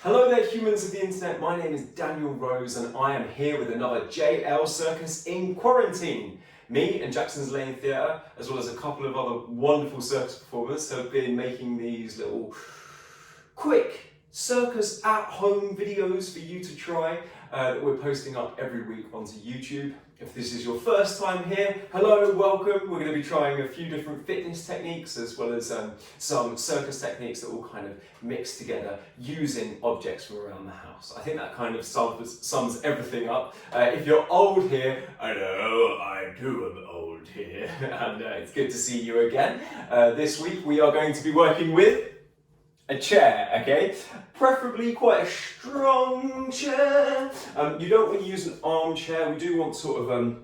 Hello there humans of the internet, my name is Daniel Rose and I am here with another JL Circus in quarantine. Me and Jackson's Lane Theatre, as well as a couple of other wonderful circus performers, have been making these little quick circus at home videos for you to try that we're posting up every week onto YouTube. If this is your first time here, hello, welcome. We're going to be trying a few different fitness techniques as well as some circus techniques that will kind of mix together using objects from around the house. I think that kind of sums everything up. If you're old here, I know I too am old here, and it's good to see you again. This week we are going to be working with a chair, okay? Preferably quite a strong chair. You don't want to use an armchair. We do want sort of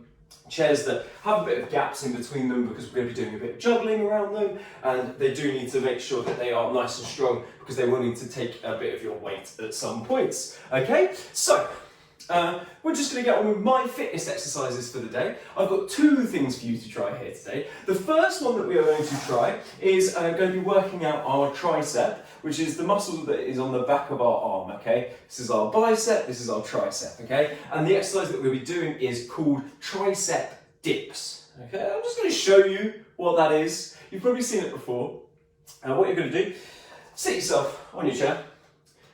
chairs that have a bit of gaps in between them because we're going to be doing a bit of juggling around them, and they do need to make sure that they are nice and strong because they will need to take a bit of your weight at some points, okay? So, we're just going to get on with my fitness exercises for the day. I've got two things for you to try here today. The first one that we are going to try is going to be working out our tricep, which is the muscle that is on the back of our arm, okay? This is our bicep, this is our tricep, okay? And the exercise that we'll be doing is called Tricep Dips, okay? I'm just going to show you what that is. You've probably seen it before. What you're going to do, sit yourself on your chair,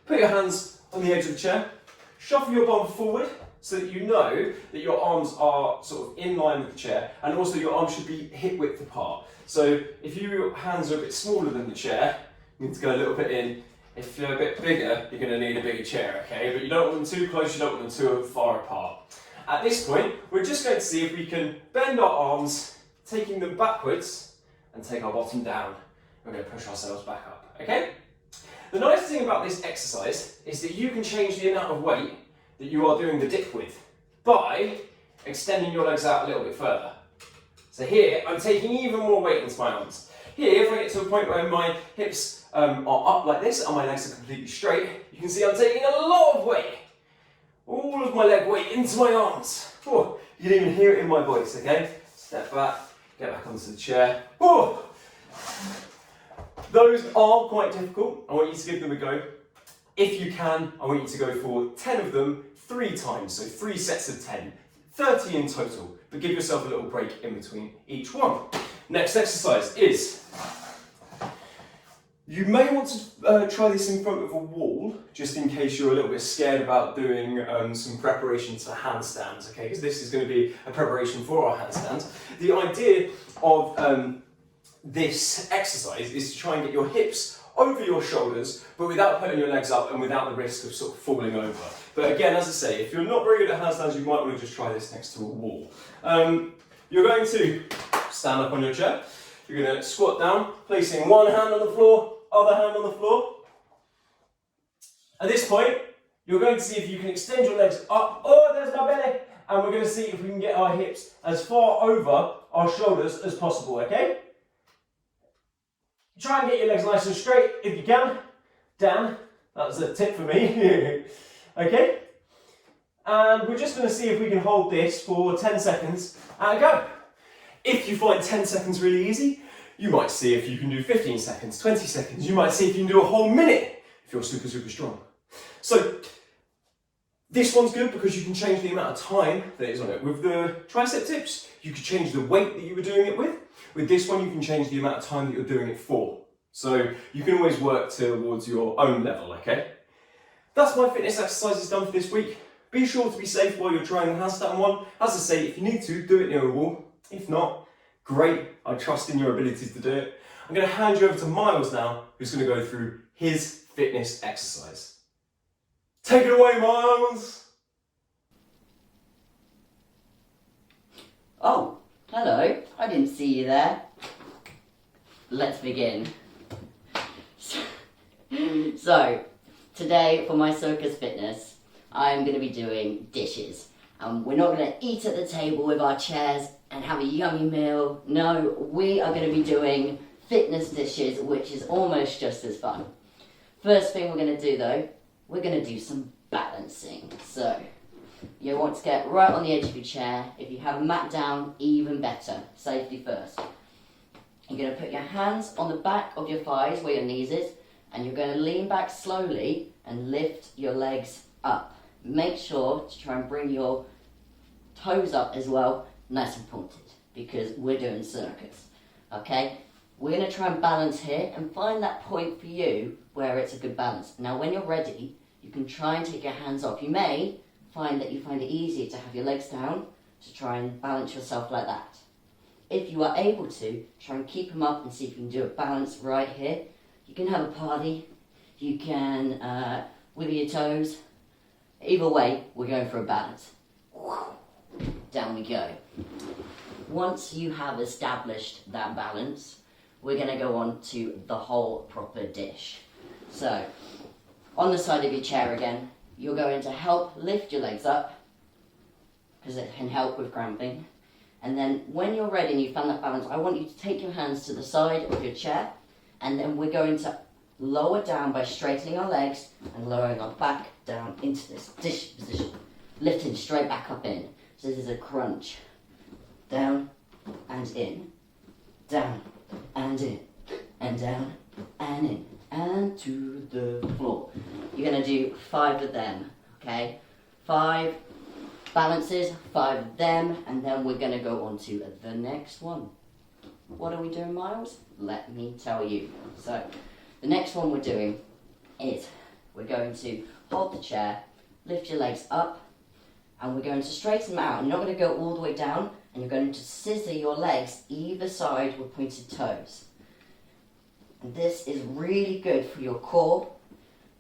put your hands on the edge of the chair, shuffle your bum forward so that you know that your arms are sort of in line with the chair, and also your arms should be hip width apart. So if your hands are a bit smaller than the chair, you need to go a little bit in. If you're a bit bigger, you're going to need a bigger chair, okay? But you don't want them too close, you don't want them too far apart. At this point, we're just going to see if we can bend our arms, taking them backwards, and take our bottom down. We're going to push ourselves back up, okay? The nice thing about this exercise is that you can change the amount of weight that you are doing the dip with by extending your legs out a little bit further. So here, I'm taking even more weight into my arms. Here, if I get to a point where my hips are up like this and my legs are completely straight, you can see I'm taking a lot of weight. All of my leg weight into my arms. Oh, you can even hear it in my voice, okay? Step back, get back onto the chair. Oh. Those are quite difficult. I want you to give them a go. If you can, I want you to go for 10 of them 3 times, so 3 sets of 10, 30 in total, but give yourself a little break in between each one. Next exercise is, you may want to try this in front of a wall, just in case you're a little bit scared about doing some preparations for handstands, okay, because this is going to be a preparation for our handstands. The idea of this exercise is to try and get your hips over your shoulders, but without putting your legs up and without the risk of sort of falling over. But again, as I say, if you're not very good at handstands, you might want to just try this next to a wall. You're going to stand up on your chair. You're going to squat down, placing one hand on the floor, other hand on the floor. At this point, you're going to see if you can extend your legs up. Oh, there's my belly. And we're going to see if we can get our hips as far over our shoulders as possible, okay? Try and get your legs nice and straight if you can. Down. That's a tip for me. Okay? And we're just going to see if we can hold this for 10 seconds and go. If you find 10 seconds really easy, you might see if you can do 15 seconds, 20 seconds. You might see if you can do a whole minute if you're super, super strong. So, this one's good because you can change the amount of time that is on it. With the tricep dips, you can change the weight that you were doing it with. With this one, you can change the amount of time that you're doing it for. So you can always work towards your own level, okay? That's my fitness exercises done for this week. Be sure to be safe while you're trying the handstand one. As I say, if you need to, do it near a wall. If not, great. I trust in your abilities to do it. I'm going to hand you over to Miles now, who's going to go through his fitness exercise. Take it away, Miles! Oh, hello. I didn't see you there. Let's begin. So, today for my circus fitness, I'm going to be doing dishes. We're not going to eat at the table with our chairs and have a yummy meal. No, we are going to be doing fitness dishes, which is almost just as fun. First thing we're going to do though, we're going to do some balancing. So, you want to get right on the edge of your chair. If you have a mat down, even better. Safety first. You're going to put your hands on the back of your thighs where your knees is, and you're going to lean back slowly and lift your legs up. Make sure to try and bring your toes up as well, nice and pointed, because we're doing circus, okay? We're going to try and balance here and find that point for you where it's a good balance. Now, when you're ready, you can try and take your hands off. You may find that you find it easier to have your legs down to try and balance yourself like that. If you are able to, try and keep them up and see if you can do a balance right here. You can have a party, you can wiggle your toes. Either way, we're going for a balance. Down we go. Once you have established that balance, we're going to go on to the whole proper dish. So, on the side of your chair again, you're going to help lift your legs up, because it can help with cramping. And then when you're ready and you've found that balance, I want you to take your hands to the side of your chair, and then we're going to lower down by straightening our legs and lowering our back down into this dish position, lifting straight back up in. So this is a crunch. Down and in, down and in, and down and in, and to the floor. You're going to do 5 of them, okay? 5 balances, 5 of them, and then we're going to go on to the next one. What are we doing, Miles? Let me tell you. So, the next one we're doing is we're going to hold the chair, lift your legs up, and we're going to straighten them out. You're not going to go all the way down, and you're going to scissor your legs either side with pointed toes. And this is really good for your core,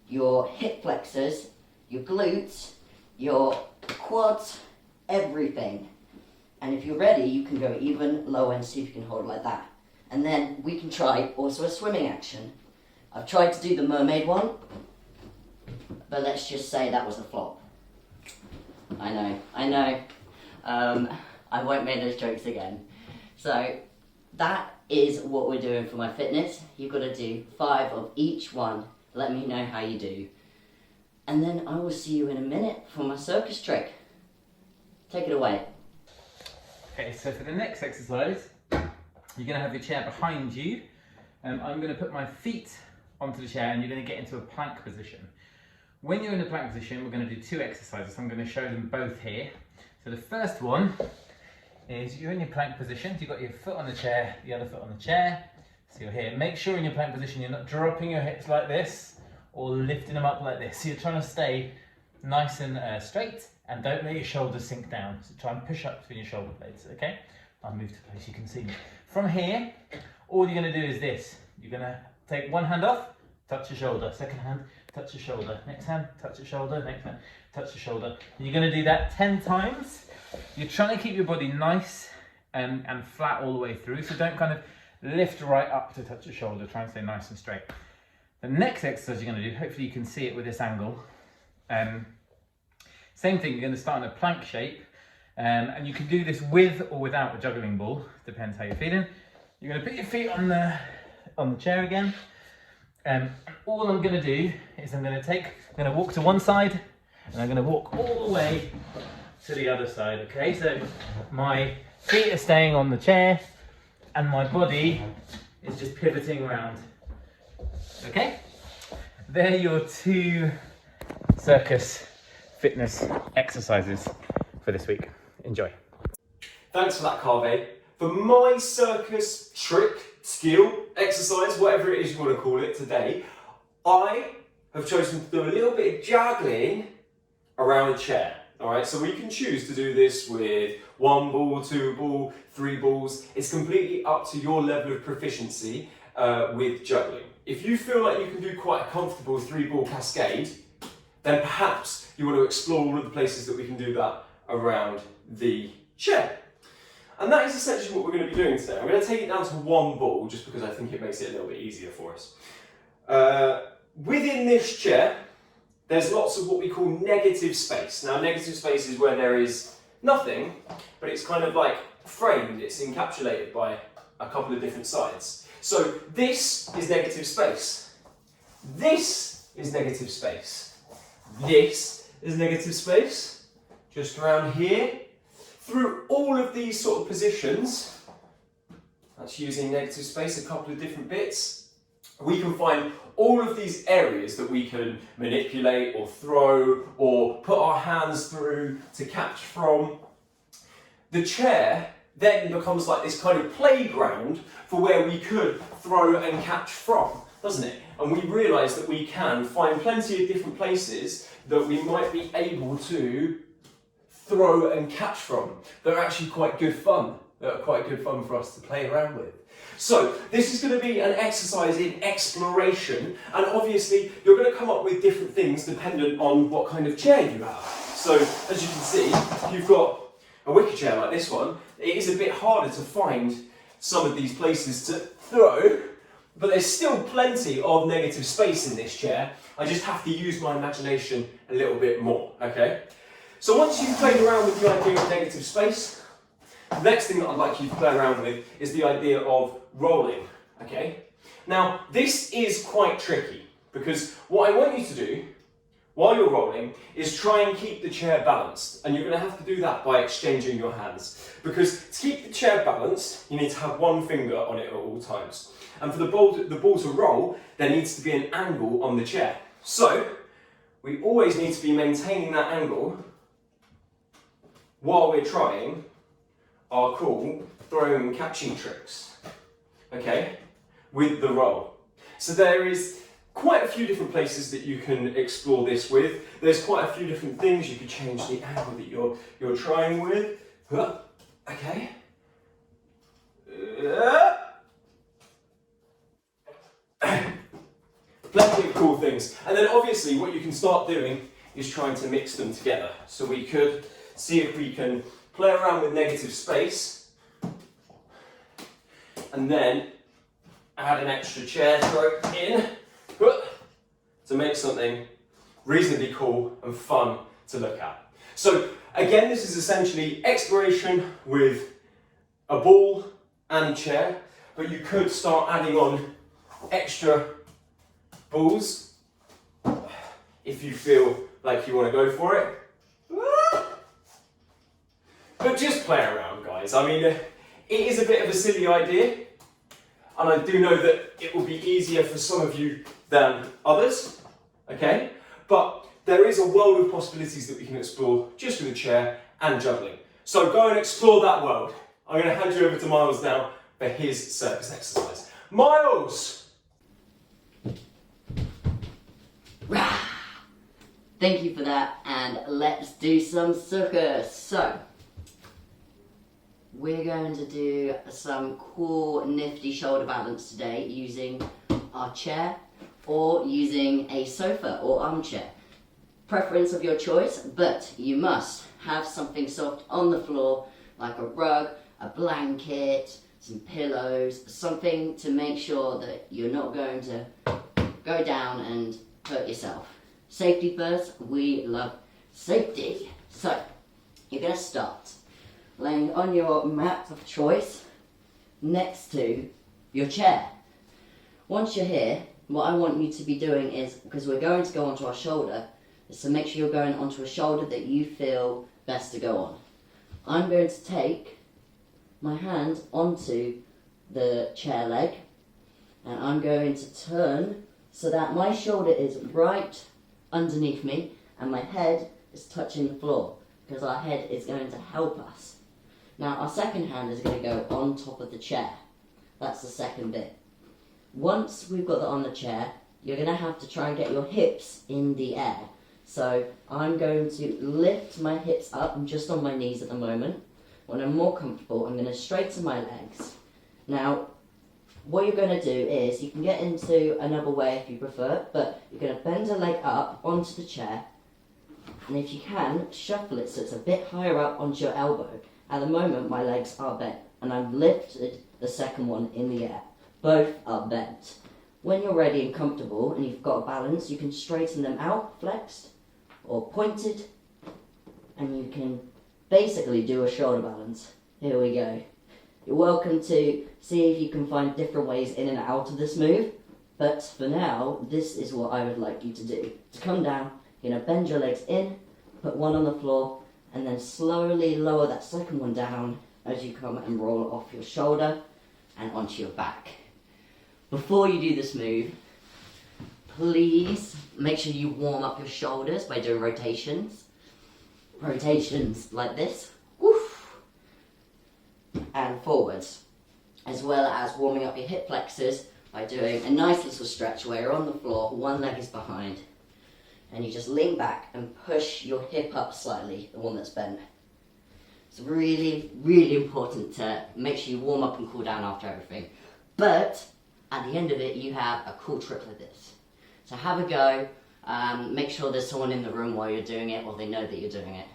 your hip flexors, your glutes, your quads, everything. And if you're ready, you can go even lower and see if you can hold like that. And then we can try also a swimming action. I've tried to do the mermaid one, but let's just say that was a flop. I know. I won't make those jokes again. So that is what we're doing for my fitness. You've got to do 5 of each one. Let me know how you do. And then I will see you in a minute for my circus trick. Take it away. Okay, so for the next exercise, you're going to have your chair behind you. I'm going to put my feet onto the chair and you're going to get into a plank position. When you're in a plank position, we're going to do 2 exercises. I'm going to show them both here. So the first one is you're in your plank position. So you've got your foot on the chair, the other foot on the chair. So you're here. Make sure in your plank position you're not dropping your hips like this or lifting them up like this. So you're trying to stay nice and straight and don't let your shoulders sink down. So try and push up between your shoulder blades, okay? I'll move to a place you can see me. From here, all you're going to do is this. You're going to take one hand off, touch your shoulder. Second hand, touch your shoulder. Next hand, touch your shoulder. Next hand, touch your shoulder. And you're going to do that 10 times. You're trying to keep your body nice and flat all the way through. So don't kind of lift right up to touch your shoulder. Try and stay nice and straight. The next exercise you're going to do, hopefully you can see it with this angle. Same thing, you're going to start in a plank shape. And you can do this with or without a juggling ball, depends how you're feeling. You're going to put your feet on the chair again. All I'm going to do is I'm going to walk to one side and I'm going to walk all the way to the other side, okay? So my feet are staying on the chair and my body is just pivoting around, okay? They're your 2 circus fitness exercises for this week. Enjoy. Thanks for that, Kaveh. For my circus trick, skill, exercise, whatever it is you want to call it today, I have chosen to do a little bit of juggling around a chair. Alright, so we can choose to do this with 1 ball, 2 ball, 3 balls. It's completely up to your level of proficiency with juggling. If you feel like you can do quite a comfortable 3-ball cascade, then perhaps you want to explore all of the places that we can do that around the chair. And that is essentially what we're going to be doing today. I'm going to take it down to 1 ball just because I think it makes it a little bit easier for us. Within this chair, there's lots of what we call negative space. Now, negative space is where there is nothing, but it's kind of like framed, it's encapsulated by a couple of different sides. So this is negative space. This is negative space. This is negative space. Just around here. Through all of these sort of positions, that's using negative space, a couple of different bits. we can find all of these areas that we can manipulate or throw or put our hands through to catch from. The chair then becomes like this kind of playground for where we could throw and catch from, doesn't it? And we realise that we can find plenty of different places that we might be able to throw and catch from that are actually quite good fun, for us to play around with. So this is going to be an exercise in exploration, and obviously you're going to come up with different things dependent on what kind of chair you have. So as you can see, if you've got a wicker chair like this one, it is a bit harder to find some of these places to throw, but there's still plenty of negative space in this chair. I just have to use my imagination a little bit more, okay? So once you've played around with the idea of negative space, the next thing that I'd like you to play around with is the idea of rolling, okay? Now, this is quite tricky, because what I want you to do while you're rolling is try and keep the chair balanced, and you're going to have to do that by exchanging your hands, because to keep the chair balanced you need to have one finger on it at all times, and for the ball to roll there needs to be an angle on the chair. So we always need to be maintaining that angle while we're trying our cool throwing and catching tricks, okay, with the roll. So there is quite a few different places that you can explore this with. There's quite a few different things. You could change the angle that you're trying with. Okay. Plenty of cool things. And then obviously what you can start doing is trying to mix them together. So we could see if we can play around with negative space and then add an extra chair throw in to make something reasonably cool and fun to look at. So again, this is essentially exploration with a ball and chair, but you could start adding on extra balls if you feel like you want to go for it. But just play around, guys. I mean, it is a bit of a silly idea, and I do know that it will be easier for some of you than others, okay? But there is a world of possibilities that we can explore just with a chair and juggling. So go and explore that world. I'm going to hand you over to Miles now for his circus exercise. Miles! Rah! Thank you for that, and let's do some circus. So, we're going to do some cool, nifty shoulder balance today using our chair or using a sofa or armchair. Preference of your choice, but you must have something soft on the floor, like a rug, a blanket, some pillows, something to make sure that you're not going to go down and hurt yourself. Safety first, we love safety. So, you're going to start laying on your mat of choice next to your chair. Once you're here, what I want you to be doing is, because we're going to go onto our shoulder, is to make sure you're going onto a shoulder that you feel best to go on. I'm going to take my hand onto the chair leg, and I'm going to turn so that my shoulder is right underneath me and my head is touching the floor, because our head is going to help us. Now our second hand is going to go on top of the chair. That's the second bit. Once we've got that on the chair, you're going to have to try and get your hips in the air. So I'm going to lift my hips up. I'm just on my knees at the moment. When I'm more comfortable, I'm going to straighten my legs. Now, what you're going to do is, you can get into another way if you prefer, but you're going to bend a leg up onto the chair, and if you can, shuffle it so it's a bit higher up onto your elbow. At the moment, my legs are bent, and I've lifted the second one in the air. Both are bent. When you're ready and comfortable, and you've got a balance, you can straighten them out, flexed, or pointed, and you can basically do a shoulder balance. Here we go. You're welcome to see if you can find different ways in and out of this move, but for now, this is what I would like you to do. To come down, you're going to bend your legs in, put one on the floor, and then slowly lower that second one down as you come and roll off your shoulder and onto your back. Before you do this move, please make sure you warm up your shoulders by doing rotations. Rotations like this, woof, and forwards. As well as warming up your hip flexors by doing a nice little stretch where you're on the floor, one leg is behind, and you just lean back and push your hip up slightly, the one that's bent. It's really, really important to make sure you warm up and cool down after everything. But at the end of it, you have a cool trick like this. So have a go, make sure there's someone in the room while you're doing it, or they know that you're doing it.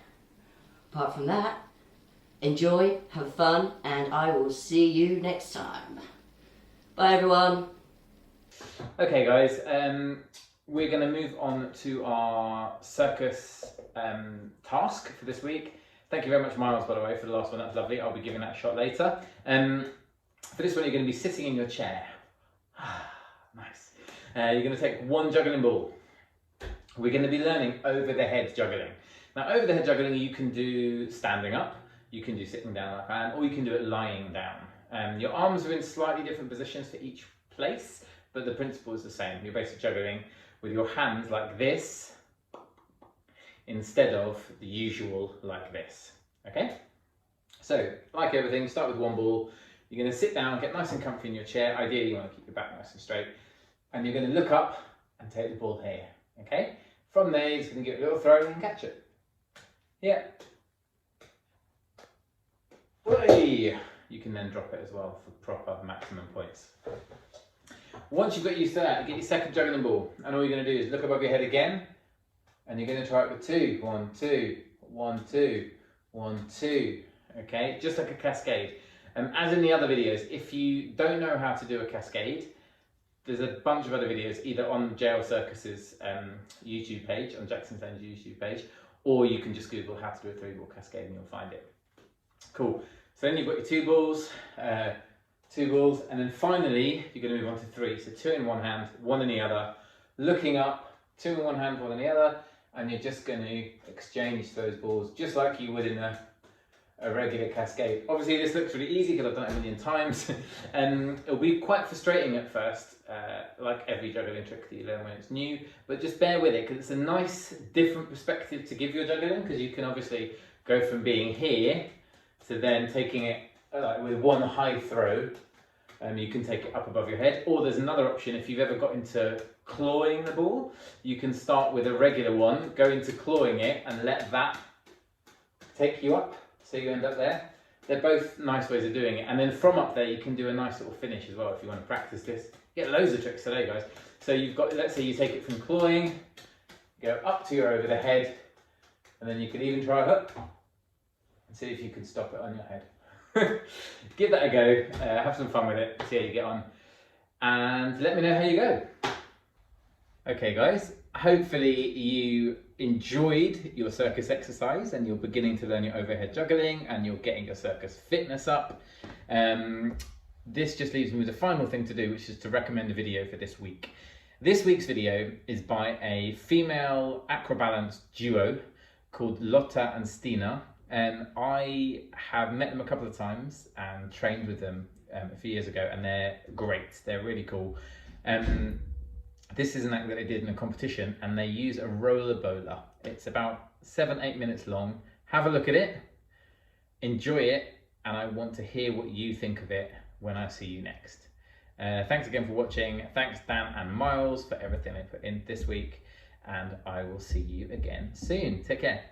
Apart from that, enjoy, have fun, and I will see you next time. Bye everyone. Okay guys, we're going to move on to our circus task for this week. Thank you very much, Miles, by the way, for the last one. That's lovely. I'll be giving that a shot later. For this one, you're going to be sitting in your chair. Nice. You're going to take one juggling ball. We're going to be learning over the head juggling. Now, over the head juggling, you can do standing up, you can do sitting down like that, or you can do it lying down. Your arms are in slightly different positions for each place, but the principle is the same. You're basically juggling with your hands like this, instead of the usual like this, okay? So, like everything, start with one ball. You're going to sit down, get nice and comfy in your chair. Ideally, you want to keep your back nice and straight. And you're going to look up and take the ball here, okay? From there, you're just going to give it a little throw and catch it. Yeah. Way. You can then drop it as well for proper maximum points. Once you've got used to that, you get your second juggling ball. And all you're going to do is look above your head again. And you're going to try it with 2. 1, 2, 1, 2, 1, 2. Okay, just like a cascade. As in the other videos, if you don't know how to do a cascade, there's a bunch of other videos either on JL Circus's YouTube page, on Jackson's YouTube page, or you can just Google how to do a 3-ball cascade and you'll find it. Cool. So then you've got your 2 balls, and then finally you're going to move on to 3. So 2 in one hand, 1 in the other, looking up, 2 in one hand, 1 in the other, and you're just going to exchange those balls just like you would in a regular cascade. Obviously this looks really easy because I've done it a million times, and it'll be quite frustrating at first, like every juggling trick that you learn when it's new, but just bear with it because it's a nice different perspective to give your juggling, because you can obviously go from being here to then taking it like with one high throw. You can take it up above your head, or there's another option. If you've ever got into clawing the ball, you can start with a regular one, go into clawing it and let that take you up, so you end up there. They're both nice ways of doing it, and then from up there you can do a nice little finish as well if you want to practice this. You get loads of tricks today, guys. So you've got, let's say you take it from clawing, go up to your over the head, and then you could even try a hook and see if you can stop it on your head. Give that a go, have some fun with it, see how you get on, and let me know how you go. Okay guys, hopefully you enjoyed your circus exercise and you're beginning to learn your overhead juggling and you're getting your circus fitness up. This just leaves me with a final thing to do, which is to recommend a video for this week. This week's video is by a female acrobalance duo called Lotta and Stina. I have met them a couple of times and trained with them a few years ago, and they're great. They're really cool. This is an act that they did in a competition, and they use a roller bowler. It's about 7-8 minutes long. Have a look at it, enjoy it, and I want to hear what you think of it when I see you next. Thanks again for watching. Thanks Dan and Miles for everything they put in this week, and I will see you again soon. Take care.